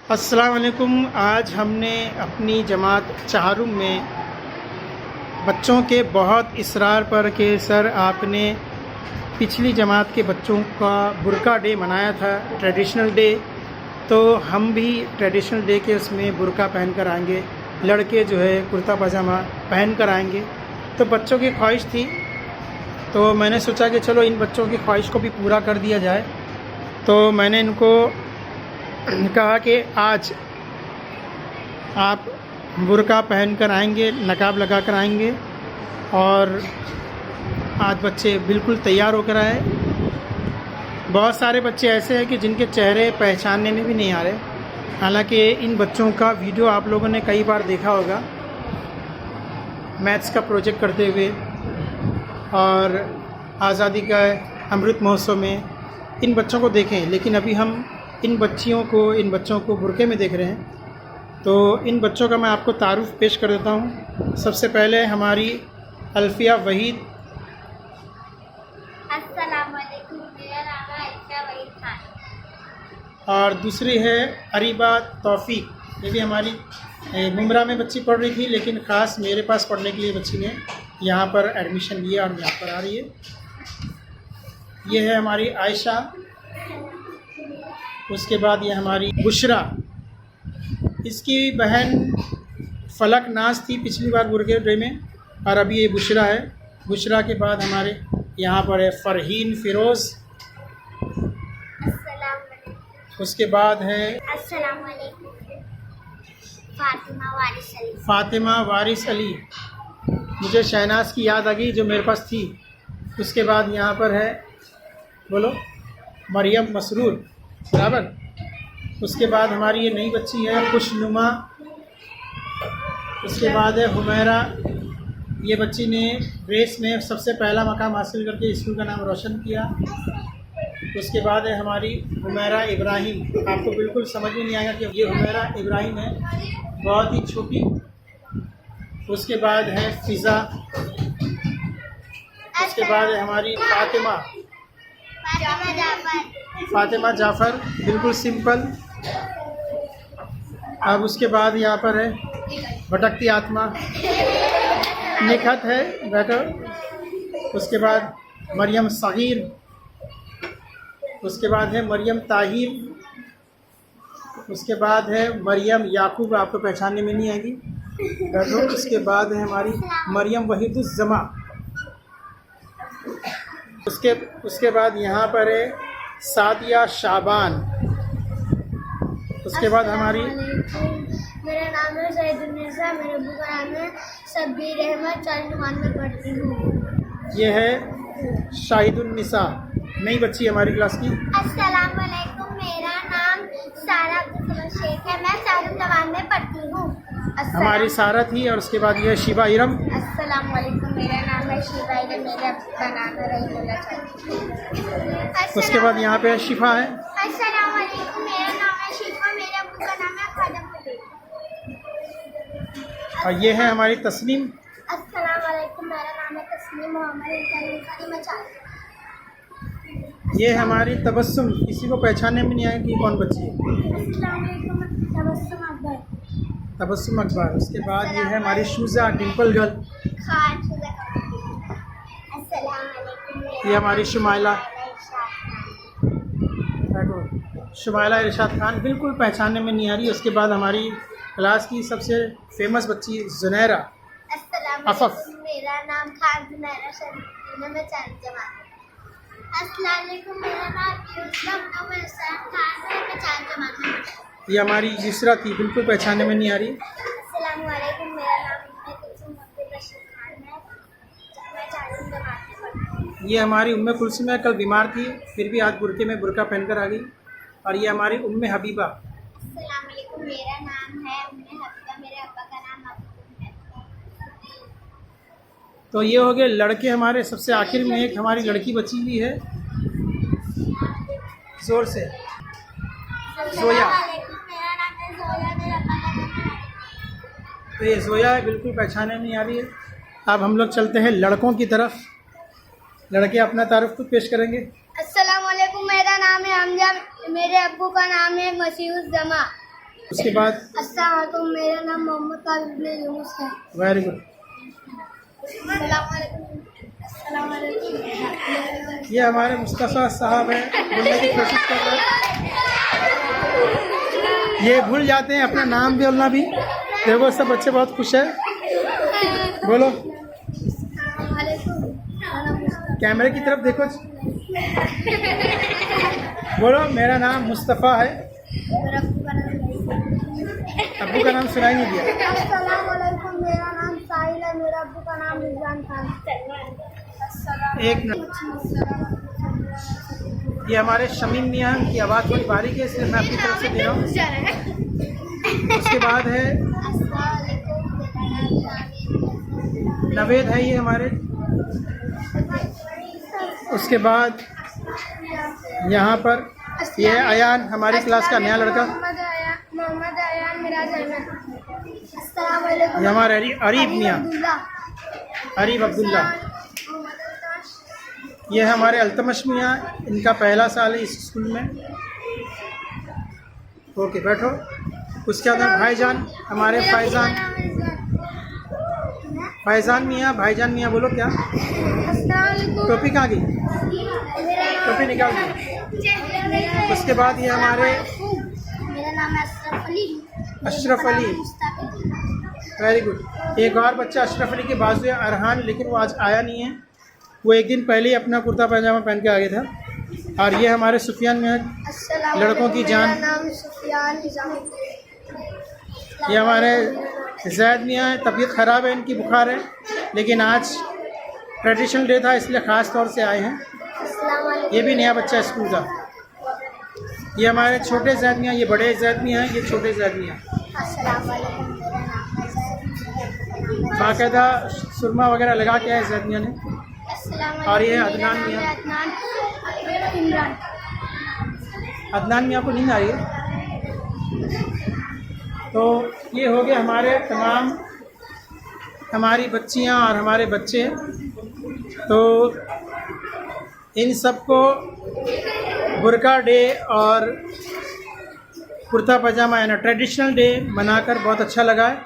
अस्सलाम वालेकुम। आज हमने अपनी जमात चाहरुम में बच्चों के बहुत इसरार पर कि सर आपने पिछली जमात के बच्चों का बुर्का डे मनाया था, ट्रेडिशनल डे, तो हम भी ट्रेडिशनल डे के उसमें बुर्का पहन कर आएंगे, लड़के जो है कुर्ता पजामा पहन कर आएंगे। तो बच्चों की ख्वाहिश थी, तो मैंने सोचा कि चलो इन बच्चों की ख्वाहिश को भी पूरा कर दिया जाए। तो मैंने इनको कहा कि आज आप बुर्का पहन कर आएंगे, नकाब लगा कर आएंगे, और आज बच्चे बिल्कुल तैयार होकर आए। बहुत सारे बच्चे ऐसे हैं कि जिनके चेहरे पहचानने में भी नहीं आ रहे। हालांकि इन बच्चों का वीडियो आप लोगों ने कई बार देखा होगा, मैथ्स का प्रोजेक्ट करते हुए और आज़ादी का अमृत महोत्सव में इन बच्चों को देखें। लेकिन अभी हम इन बच्चों को बुर्के में देख रहे हैं। तो इन बच्चों का मैं आपको तारुफ पेश कर देता हूँ। सबसे पहले हमारी अल्फिया वहीद। अस्सलाम वालेकुम, मेरा नाम है आयशा वहीद खान। और दूसरी है अरीबा तौफीक। ये भी हमारी मुमरा में बच्ची पढ़ रही थी, लेकिन ख़ास मेरे पास पढ़ने के लिए बच्ची ने यहाँ पर एडमिशन लिया और यहाँ पर आ रही है। ये है हमारी आयशा। उसके बाद ये हमारी बुशरा। इसकी बहन फलक नाज थी पिछली बार बुर्के डे में, और अभी ये बुशरा है। बुशरा के बाद हमारे यहाँ पर है फ़रहीन फ़िरोज़। अस्सलाम वालेकुम। उसके बाद है अस्सलाम वालेकुम, फातिमा वारिस अली। फ़ातिमा वारिस अली। मुझे शहनाज की याद आ गई जो मेरे पास थी। उसके बाद यहाँ पर है, बोलो, मरियम मसरूर, बराबर। उसके बाद हमारी ये नई बच्ची है खुशनुमा। उसके बाद है हुमैरा। ये बच्ची ने रेस में सबसे पहला मकाम हासिल करके स्कूल का नाम रोशन किया। उसके बाद है हमारी हुमैरा इब्राहिम। आपको बिल्कुल समझ में नहीं आएगा कि ये हुमैरा इब्राहिम है, बहुत ही छोटी। उसके बाद है फ़िज़ा। उसके बाद है हमारी फ़ातिमा जाफ़र, बिल्कुल सिंपल। अब उसके बाद यहाँ पर है भटकती आत्मा, निखत है, बैठो। उसके बाद मरियम सगीर। उसके बाद है मरियम ताहिर। उसके बाद है मरियम याकूब, आपको पहचानने में नहीं आएगी, बैठो। उसके बाद है हमारी मरियम वहीदुज़्ज़मा। उसके बाद यहाँ पर है सादिया शाबान। उसके बाद हमारी, मेरा नाम है सईदुन्निसा, मेरे अब्बू का नाम है शब्बीर अहमद, 4 जमात में पढ़ती हूँ। ये है शाहिदुन्निसा, नई बच्ची हमारी क्लास की। अस्सलाम वालेकुम, मेरा नाम सारा अब्दुल शेख है, मैं 4 जमात में पढ़ती हूँ। हमारी सारा थी। और उसके बाद ये शिबा इरम। अस्सलाम वालेकुम, मेरा नाम है शिबा इरम, मेरे अब्बू का नाम है रहीमुल्लाह चौधरी। उसके बाद यहाँ पे शिफा है। अस्सलाम वालेकुम, मेरा नाम है शिफा, मेरे अब्बू का नाम है खादम पटेल। और ये है हमारी तस्नीम। अस्सलाम वालेकुम, मेरा नाम है तस्नीम मोहम्मद इंसानी, मैं 4। ये हमारी तबस्सुम। किसी को पहचानने में नहीं आया कि कौन बच्ची है। अस्सलाम वालेकुम, तबस्सुम अकबर। तबस्सुम अकबर। उसके बाद ये है हमारी शुजा, डिम्पल गर्ल। खान शुजा कपूर। अस्सलाम वालेकुम, ये हमारी शुमाइला। शुमाइला इरशाद खान, बिल्कुल पहचानने में नहीं आ रही। उसके बाद हमारी क्लास की सबसे फेमस बच्ची जुनैरा अफफ। मेरा नाम खान जुनैरा शरीफ है, मैं 4 जमात में। अस्सलाम वालेकुम, मेरा नाम यूसुफ नौमर खान है, मैं 4 जमात में। ये हमारी युसरा थी, बिल्कुल पहचानने में नहीं आ रही। अस्सलाम वालेकुम, मेरा नाम अब्दुल रशीद खान है, मैं 4 जमात में पढ़ती हूँ। ये हमारी उम्मे कुलसुम है, कल बीमार थी, फिर भी आज बुर्के में बुर्का पहनकर आ गई। और ये हमारी उम्मे हबीबा। अस्सलाम वालेकुम, मेरा नाम है उम्मे हबीबा, मेरे अब्बा का नाम अब्दुल है। तो ये हो गए लड़के हमारे। सबसे आखिर में एक हमारी लड़की बची हुई है, जोर से, जोया। अस्सलाम वालेकुम, मेरा नाम है जोया, मेरे अब्बा का नाम है। तो ये जोया है, बिल्कुल पहचाने में नहीं आ रही है। अब हम लोग चलते हैं लड़कों की तरफ। लड़के अपना तारुफ खुद पेश करेंगे। अस्सलाम वालेकुम, मेरा नाम है हमजा, मेरे अब्बू का नाम है मसीहुज़्ज़मा। उसके बाद अस्सलाम वालेकुम, मेरा नाम मोहम्मद काबिल इब्न यूनुस है। Very good. अस्सलाम वालेकुम। ये हमारे मुस्तफ़ा साहब हैं, बोलने की कोशिश कर रहे हैं, ये भूल जाते हैं अपना नाम भी बोलना भी। देखो सब बच्चे बहुत खुश है, बोलो अस्सलाम वालेकुम, मेरा नाम मुस्तफ़ा। कैमरे की तरफ देखो, बोलो मेरा नाम मुस्तफ़ा है। मेरा अब्बू का नाम अब्बू का नाम सुनाई नहीं दिया। अस्सलाम वालेकुम, मेरा नाम साहिल है। मेरा अब्बू का नाम रिजवान खान। एक न... ये हमारे शमीम मियाँ की आवाज़ थोड़ी बारीक है, इसलिए मैं अपनी तरफ से दे रहा हूँ। उसके बाद है नवेद है, ये हमारे। उसके बाद यहाँ पर ये अयान, हमारी क्लास का नया लड़का। मोहम्मद अयान मिराज अहमद। अस्सलाम वालेकुम। ये हमारे अरीब मियाँ, अरीब अब्दुल्ला। ये हमारे अल्तमश मियाँ, इनका पहला साल है इस स्कूल में। ओके बैठो। उसके बाद भाईजान, हमारे फैज़ान मियाँ, भाईजान मियाँ बोलो क्या। टोपी कहाँ गई, टोपी निकाल दी। उसके बाद ये हमारे मेरा नाम है अशरफ अली। Very good. एक और बच्चा अशरफ अली के बाजू है, अरहान, लेकिन वो आज आया नहीं है। वो एक दिन पहले ही अपना कुर्ता पैजामा पहन के आ गया था। और ये हमारे सुफियान में लड़कों की जान। मेरा नाम सुफियान निजामी। ये हमारे जैद मियाँ, तबीयत ख़राब है इनकी, बुखार है, लेकिन आज ट्रेडिशनल डे था इसलिए ख़ास तौर से आए हैं। अस्सलाम वालेकुम। ये भी नया बच्चा स्कूल का। ये हमारे छोटे जैद मियाँ, ये बड़े जैद मियाँ हैं, ये छोटे जैद मियाँ। अस्सलाम वालेकुम, मेरा नाम है बाकायदा सुरमा वगैरह लगा के आए जैद मियाँ ने। अस्सलाम और ये वालेकुम, अदनान मेरा नाम मियाँ। है अदनान इमरान। अदनान मियाँ को नींद आ रही है। तो ये हो गए हमारे तमाम, हमारी बच्चियाँ और हमारे बच्चे। तो इन सबको बुर्का डे और कुर्ता पजामा यानी ट्रेडिशनल डे मनाकर बहुत अच्छा लगा है।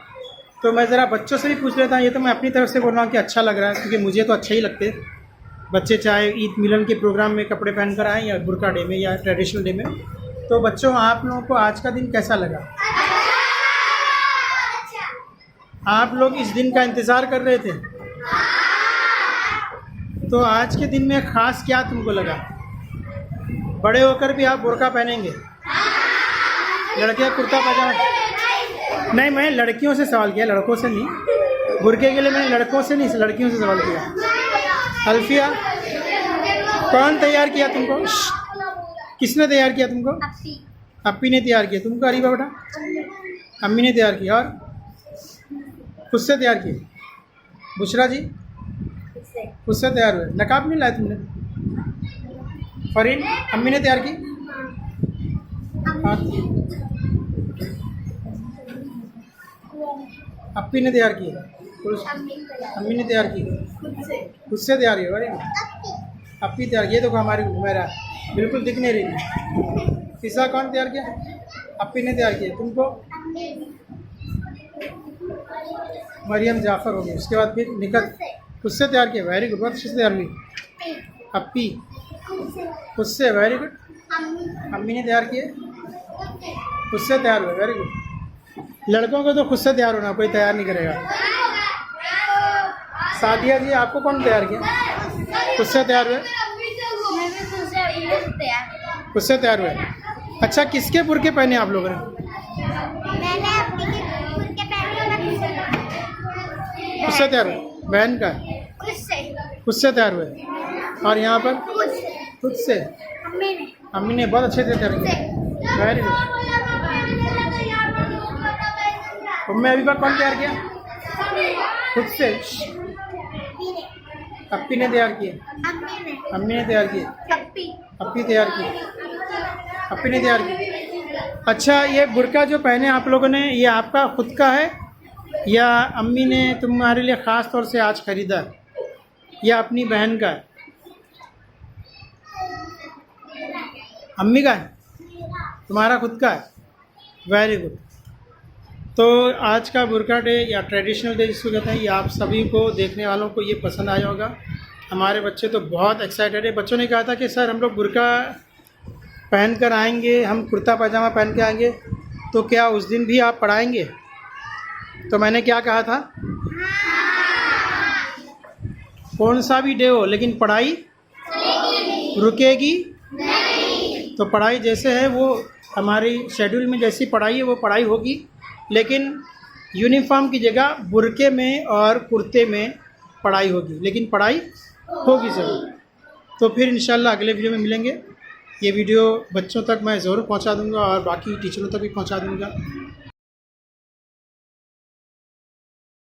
तो मैं ज़रा बच्चों से भी पूछ लेता हूँ। ये तो मैं अपनी तरफ से बोल रहा हूँ कि अच्छा लग रहा है, क्योंकि मुझे तो अच्छा ही लगते हैं बच्चे, चाहे ईद मिलन के प्रोग्राम में कपड़े पहन कर आएँ या बुर्का डे में या ट्रेडिशनल डे में। तो बच्चों, आप लोगों को आज का दिन कैसा लगा? आप लोग इस दिन का इंतज़ार कर रहे थे? तो आज के दिन में ख़ास क्या तुमको लगा? बड़े होकर भी आप बुर्का पहनेंगे? लड़कियाँ कुर्ता पजामा? नहीं, मैं लड़कियों से सवाल किया, लड़कों से नहीं। बुर्के के लिए मैंने लड़कों से नहीं, लड़कियों से सवाल किया। अल्फिया, कौन तैयार किया तुमको? किसने तैयार किया तुमको? अप्पी ने तैयार किया तुमको। अरीबा बेटा, अम्मी ने तैयार किया। और खुद से तैयार किए? बुशरा जी खुद से तैयार हुए? नकाब नहीं लाए तुमने? फरीन, अम्मी ने तैयार की? हाँ। अप्पी ने तैयार की? अम्मी ने तैयार की? खुद से तैयार की? अरे अप्पी तैयार की। ये देखो हमारी मेरा बिल्कुल दिख नहीं रही। फिसा कौन तैयार किया? अप्पी ने तैयार किया। तुमको? मरियम जाफ़र होगी। उसके बाद फिर निकत खुद से तैयार किया। वेरी गुड, बहुत अच्छे से तैयार हुई। अप्पी खुद से, वेरी गुड। अम्मी ने तैयार किए, खुद से तैयार हुए। Very good. लड़कों को तो खुद से तैयार होना, कोई तैयार नहीं करेगा। सादिया जी, आपको कौन तैयार किया? खुद से तैयार हुए? खुद से तैयार हुए। अच्छा, किसके बुर्के पहने आप लोगों ने? मैंने अपने बुर्के पहने। खुद से तैयार हुए? बहन का? खुद से तैयार हुए। और यहाँ पर खुद से अम्मी ने बहुत अच्छे से तैयार किया। Very good. उम्मे अबीबा कौन तैयार किया? खुद से। अप्पी ने तैयार किए? अम्मी ने तैयार किए? अप्पी तैयार की? अप्पी ने तैयार की। अच्छा, ये बुर्का जो पहने आप लोगों ने, ये आपका खुद का है या अम्मी ने तुम्हारे लिए ख़ास तौर से आज ख़रीदा है, या अपनी बहन का है? अम्मी का है? तुम्हारा खुद का है? Very good. तो आज का बुर्का डे या ट्रेडिशनल डे जिसको कहते हैं, ये आप सभी को देखने वालों को ये पसंद आया होगा। हमारे बच्चे तो बहुत एक्साइटेड है। बच्चों ने कहा था कि सर हम लोग बुर्का पहन कर आएंगे, हम कुर्ता पैजामा पहन के आएंगे, तो क्या उस दिन भी आप पढ़ाएंगे? तो मैंने क्या कहा था, कौन सा भी डे हो लेकिन पढ़ाई रुकेगी नहीं। तो पढ़ाई जैसे है वो हमारी शेड्यूल में जैसी पढ़ाई है वो पढ़ाई होगी, लेकिन यूनिफॉर्म की जगह बुर्के में और कुर्ते में पढ़ाई होगी, लेकिन पढ़ाई होगी ज़रूर। तो फिर इंशाल्लाह अगले वीडियो में मिलेंगे। ये वीडियो बच्चों तक मैं ज़रूर पहुंचा दूंगा और बाकी टीचरों तक भी पहुंचा दूंगा।